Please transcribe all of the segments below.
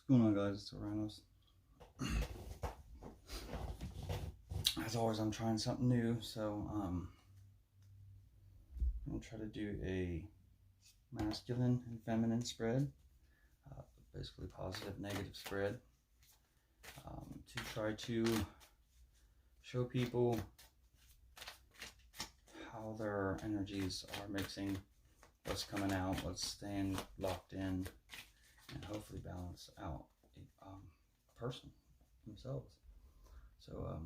What's going on, guys? It's Oranos. As always, I'm trying something new, so I'm gonna try to do a masculine and feminine spread, basically positive, negative spread, to try to show people how their energies are mixing, what's coming out, what's staying locked in, and hopefully balance out a person themselves. So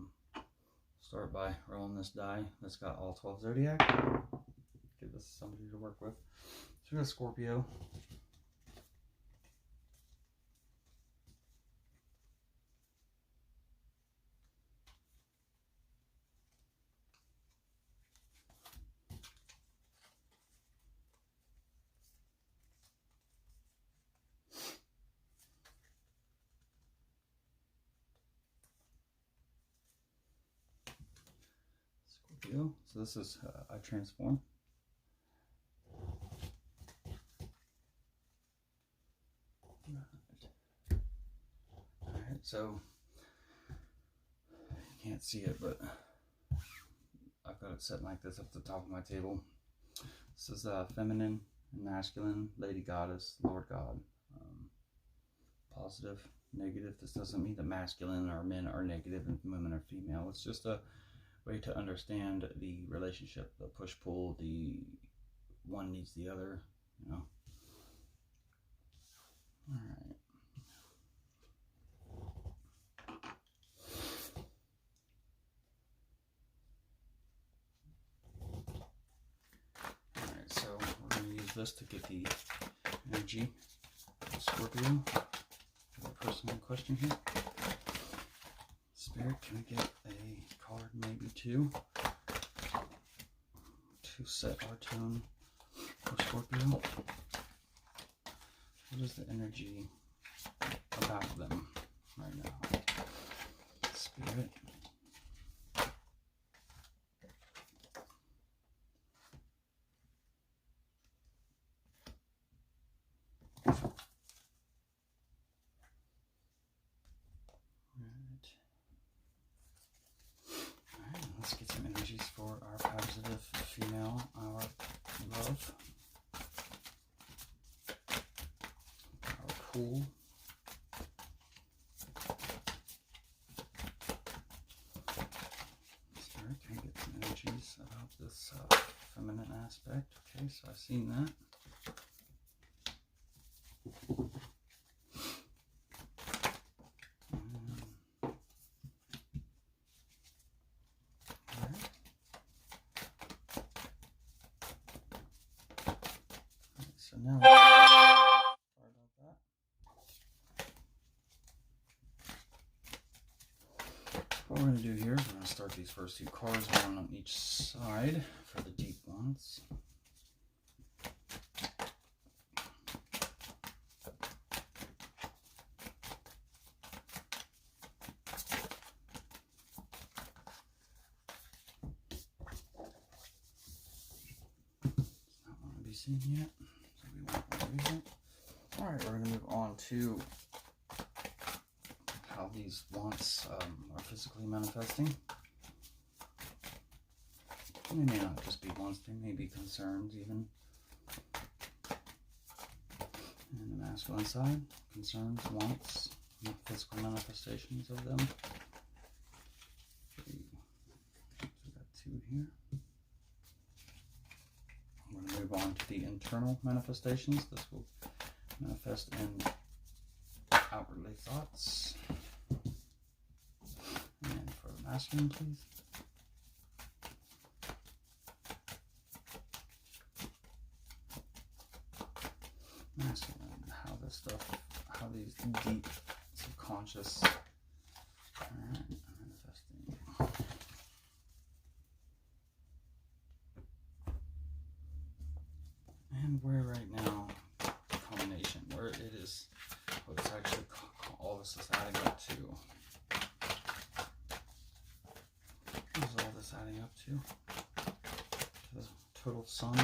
start by rolling this die that's got all 12 zodiac. Give this somebody to work with. So we got Scorpio. So this is I transform. Alright, so you can't see it, but I've got it set like this up the top of my table. This is feminine and masculine, lady goddess, Lord God. Positive, negative. This doesn't mean that masculine or men are negative and women are female. It's just a way to understand the relationship, the push-pull, the one needs the other, you know. Alright. Alright, so we're going to use this to get the energy of Scorpio for the person in question here. Spirit, can we get a card, maybe two, to set our tone for Scorpio? What is the energy about them right now? Spirit. Let's get some energies for our positive female, our love, our pool, Spirit, can I get some energies about this feminine aspect? Okay, so I've seen that. So now, sorry about that. What we're going to do here is we're going to start these first two cards, one on each side for the deep ones. It's not want to be seen yet. Alright, we're going to move on to how these wants are physically manifesting. They may not just be wants, they may be concerns even. And the masculine side, concerns, wants, physical manifestations of them. Okay. So we got two here. We're going to move on to the internal manifestations. This will manifest in outwardly thoughts. And for the masculine, please. Masculine, how this stuff, how these deep subconscious, alright, manifesting. And where right now, combination, where it is, what it's actually, all this is adding up to. What is all this adding up to? The total sum.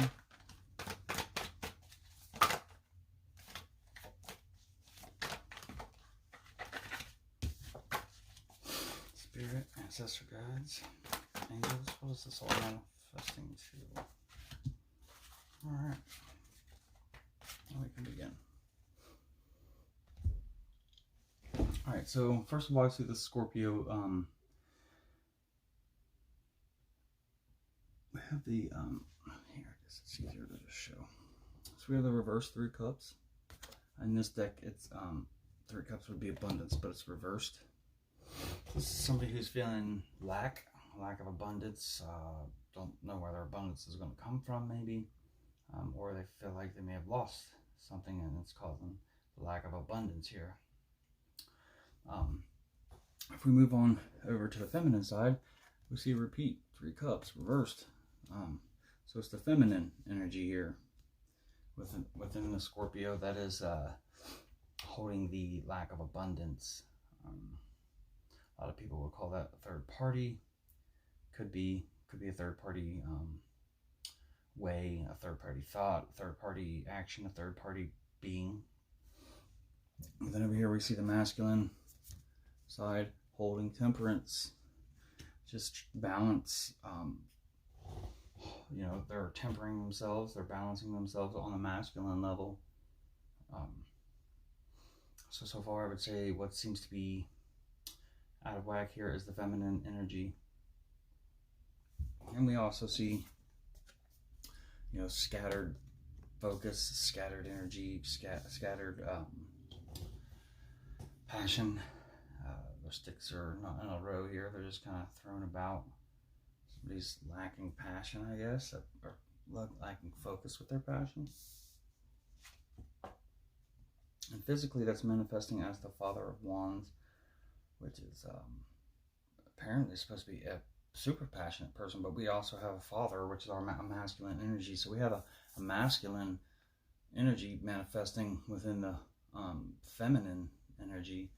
spirit, ancestor guides, angels. What is this all manifesting to? Alright. Now we can begin. Alright, so first of all, I see the Scorpio. We have the, here, I guess it's easier to just show. So we have the reverse 3 cups. In this deck, it's, 3 cups would be abundance, but it's reversed. This is somebody who's feeling lack of abundance, don't know where their abundance is going to come from, maybe, or they feel like they may have lost something and it's causing the lack of abundance here. If we move on over to the feminine side, we see repeat 3 cups reversed. So it's the feminine energy here within the Scorpio that is holding the lack of abundance. A lot of people would call that a third party. Could be a third party way, a third party thought, a third party action, a third party being. And then over here we see the masculine side holding temperance, just balance. You know, they're tempering themselves, they're balancing themselves on the masculine level. So far I would say what seems to be out of whack here is the feminine energy. And we also see, you know, scattered focus, scattered energy, scattered passion. Their sticks are not in a row here, they're just kind of thrown about. Somebody's lacking passion, I guess, or lacking focus with their passion. And physically, that's manifesting as the Father of Wands, which is apparently supposed to be a super passionate person, but we also have a father, which is our masculine energy. So we have a masculine energy manifesting within the feminine energy,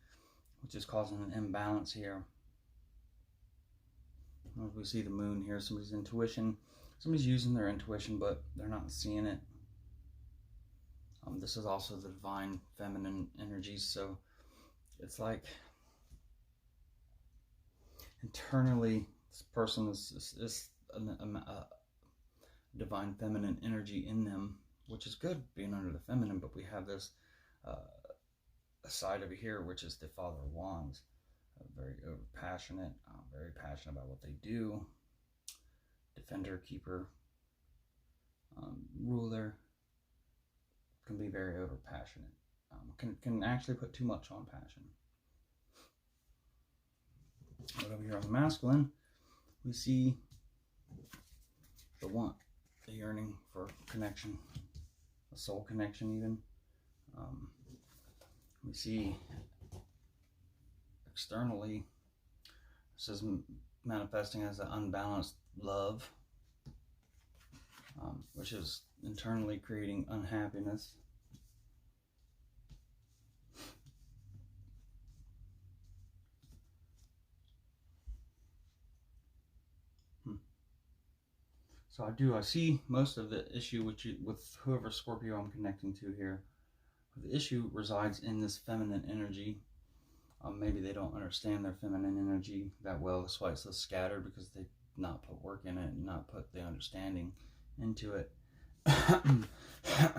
which is causing an imbalance here. We see the moon here, somebody's intuition. Somebody's using their intuition, but they're not seeing it. This is also the divine feminine energy, so it's like internally this person is a divine feminine energy in them, which is good being under the feminine, but we have this a side over here, which is the Father of Wands. Very passionate, very passionate about what they do. Defender, keeper, ruler. Can be very over passionate. Can actually put too much on passion. But over here on the masculine, we see the want, the yearning for connection, a soul connection even. We see externally, this is manifesting as an unbalanced love, which is internally creating unhappiness. So I see most of the issue with whoever Scorpio I'm connecting to here. The issue resides in this feminine energy. Maybe they don't understand their feminine energy that well. That's why it's so scattered, because they not put work in it and not put the understanding into it.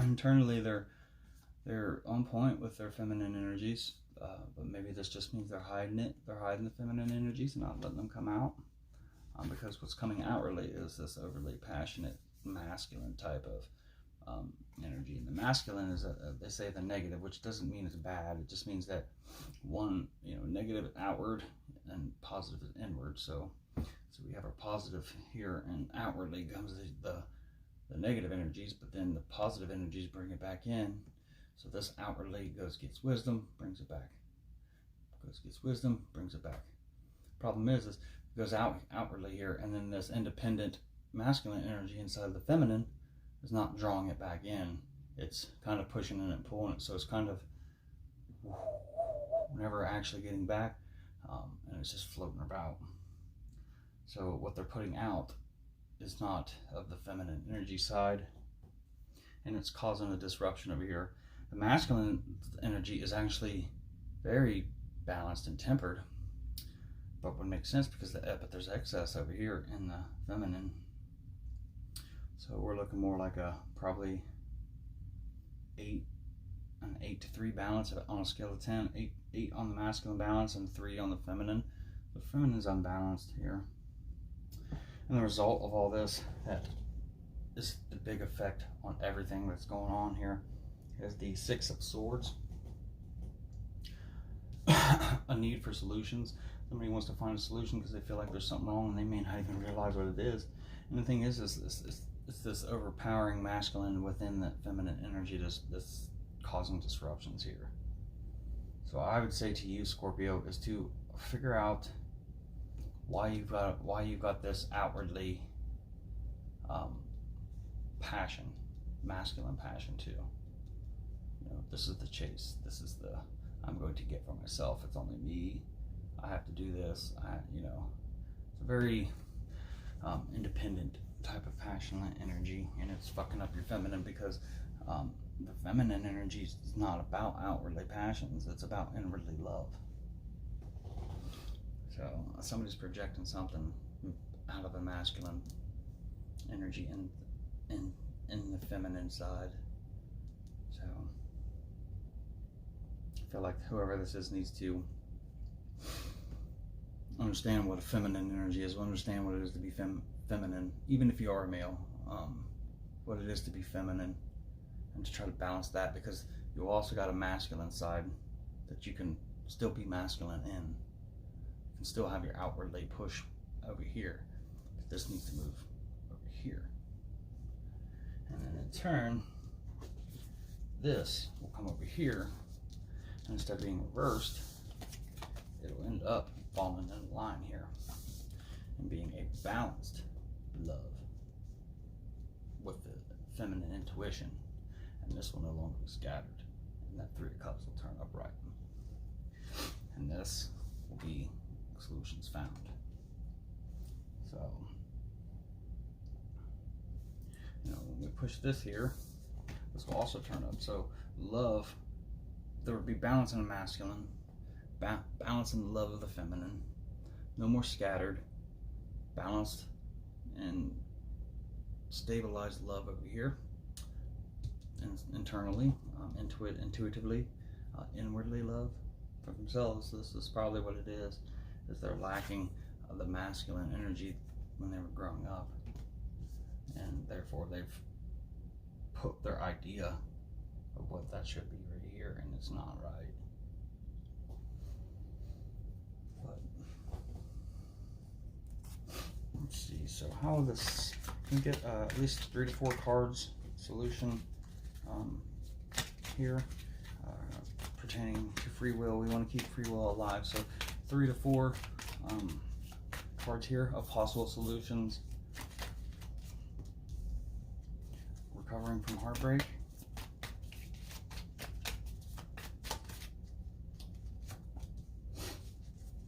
Internally, they're on point with their feminine energies, but maybe this just means they're hiding it. They're hiding the feminine energies and not letting them come out, because what's coming outwardly is this overly passionate masculine type of energy. And the masculine is they say the negative, which doesn't mean it's bad. It just means that one, negative is outward and positive is inward. So we have our positive here, and outwardly comes the negative energies, but then the positive energies bring it back in. So this outwardly gets wisdom, brings it back. Gets wisdom, brings it back. Problem is it goes outwardly here, and then this independent masculine energy inside the feminine is not drawing it back in. It's kind of pushing it and pulling it, so it's kind of never actually getting back, and it's just floating about. So what they're putting out is not of the feminine energy side, and it's causing a disruption over here. The masculine energy is actually very balanced and tempered. but would make sense because but there's excess over here in the feminine. So we're looking more like a probably an 8 to 3 balance on a scale of 10. 8 on the masculine balance and 3 on the feminine. The feminine is unbalanced here. And the result of all this, that is the big effect on everything that's going on here, is the 6 of Swords. A need for solutions. Somebody wants to find a solution because they feel like there's something wrong and they may not even realize what it is. And the thing is it's this overpowering masculine within that feminine energy that's causing disruptions here. So I would say to you, Scorpio, is to figure out why you've got this outwardly passion, masculine passion too. You know, this is the chase. This is the I'm going to get for myself. It's only me. I have to do this. You know, it's a very independent type of passionate energy, and it's fucking up your feminine because the feminine energy is not about outwardly passions. It's about inwardly love. So somebody's projecting something out of a masculine energy in the feminine side. So I feel like whoever this is needs to understand what a feminine energy is, understand what it is to be feminine, even if you are a male, what it is to be feminine, and to try to balance that, because you also got a masculine side that you can still be masculine in. You can still have your outwardly push over here, but this needs to move over here. And then in turn, this will come over here, and instead of being reversed, it'll end up falling in line here and being a balanced love with the feminine intuition, and this will no longer be scattered, and that 3 of Cups will turn upright, and this will be solutions found. So, you know, when we push this here, this will also turn up. So love, there will be balance in the masculine, balance in the love of the feminine, no more scattered, balanced and stabilized love over here, and internally, intuitively, inwardly love for themselves. This is probably what it is they're lacking the masculine energy when they were growing up, and therefore they've put their idea of what that should be right here, and it's not right. Let's see, so how this can get at least 3 to 4 cards solution here pertaining to free will. We want to keep free will alive, so 3 to 4 cards here of possible solutions. Recovering from heartbreak,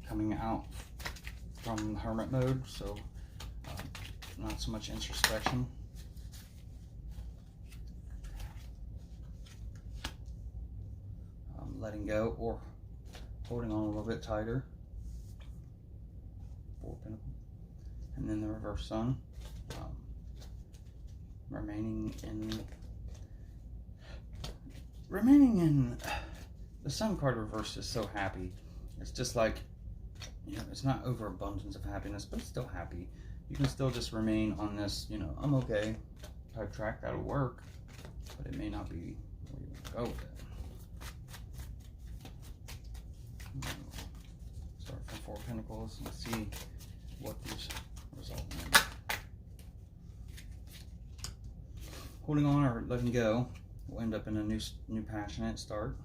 coming out from the hermit mode, so not so much introspection. Letting go or holding on a little bit tighter. 4 of Pentacles. And then the reverse sun. Remaining in the sun card reversed is so happy. It's just like, you know, it's not overabundance of happiness, but it's still happy. You can still just remain on this, you know, I'm okay type track. That'll work, but it may not be where you want to go with it. Start from 4 of Pentacles and see what these result in. Holding on or letting go will end up in a new passionate start.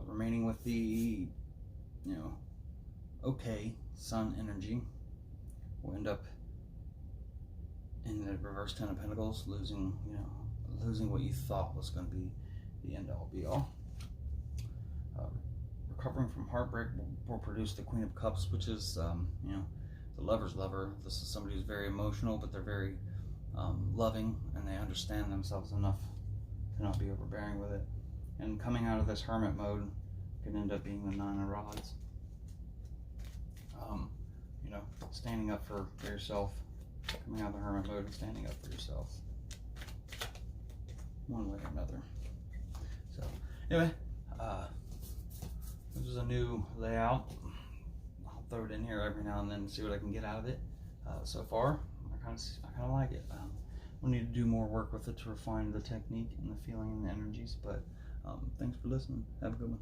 Remaining with the, you know, okay sun energy will end up in the reverse 10 of Pentacles, losing what you thought was going to be the end all be all. Recovering from heartbreak will produce the Queen of Cups, which is you know, the lover's lover. This is somebody who's very emotional, but they're very loving, and they understand themselves enough to not be overbearing with it. And coming out of this hermit mode can end up being the 9 of Rods. You know, standing up for yourself, coming out of the hermit mode and standing up for yourself, one way or another. So anyway, this is a new layout. I'll throw it in here every now and then and see what I can get out of it. So far, I kind of like it. We'll need to do more work with it to refine the technique and the feeling and the energies. But thanks for listening. Have a good one.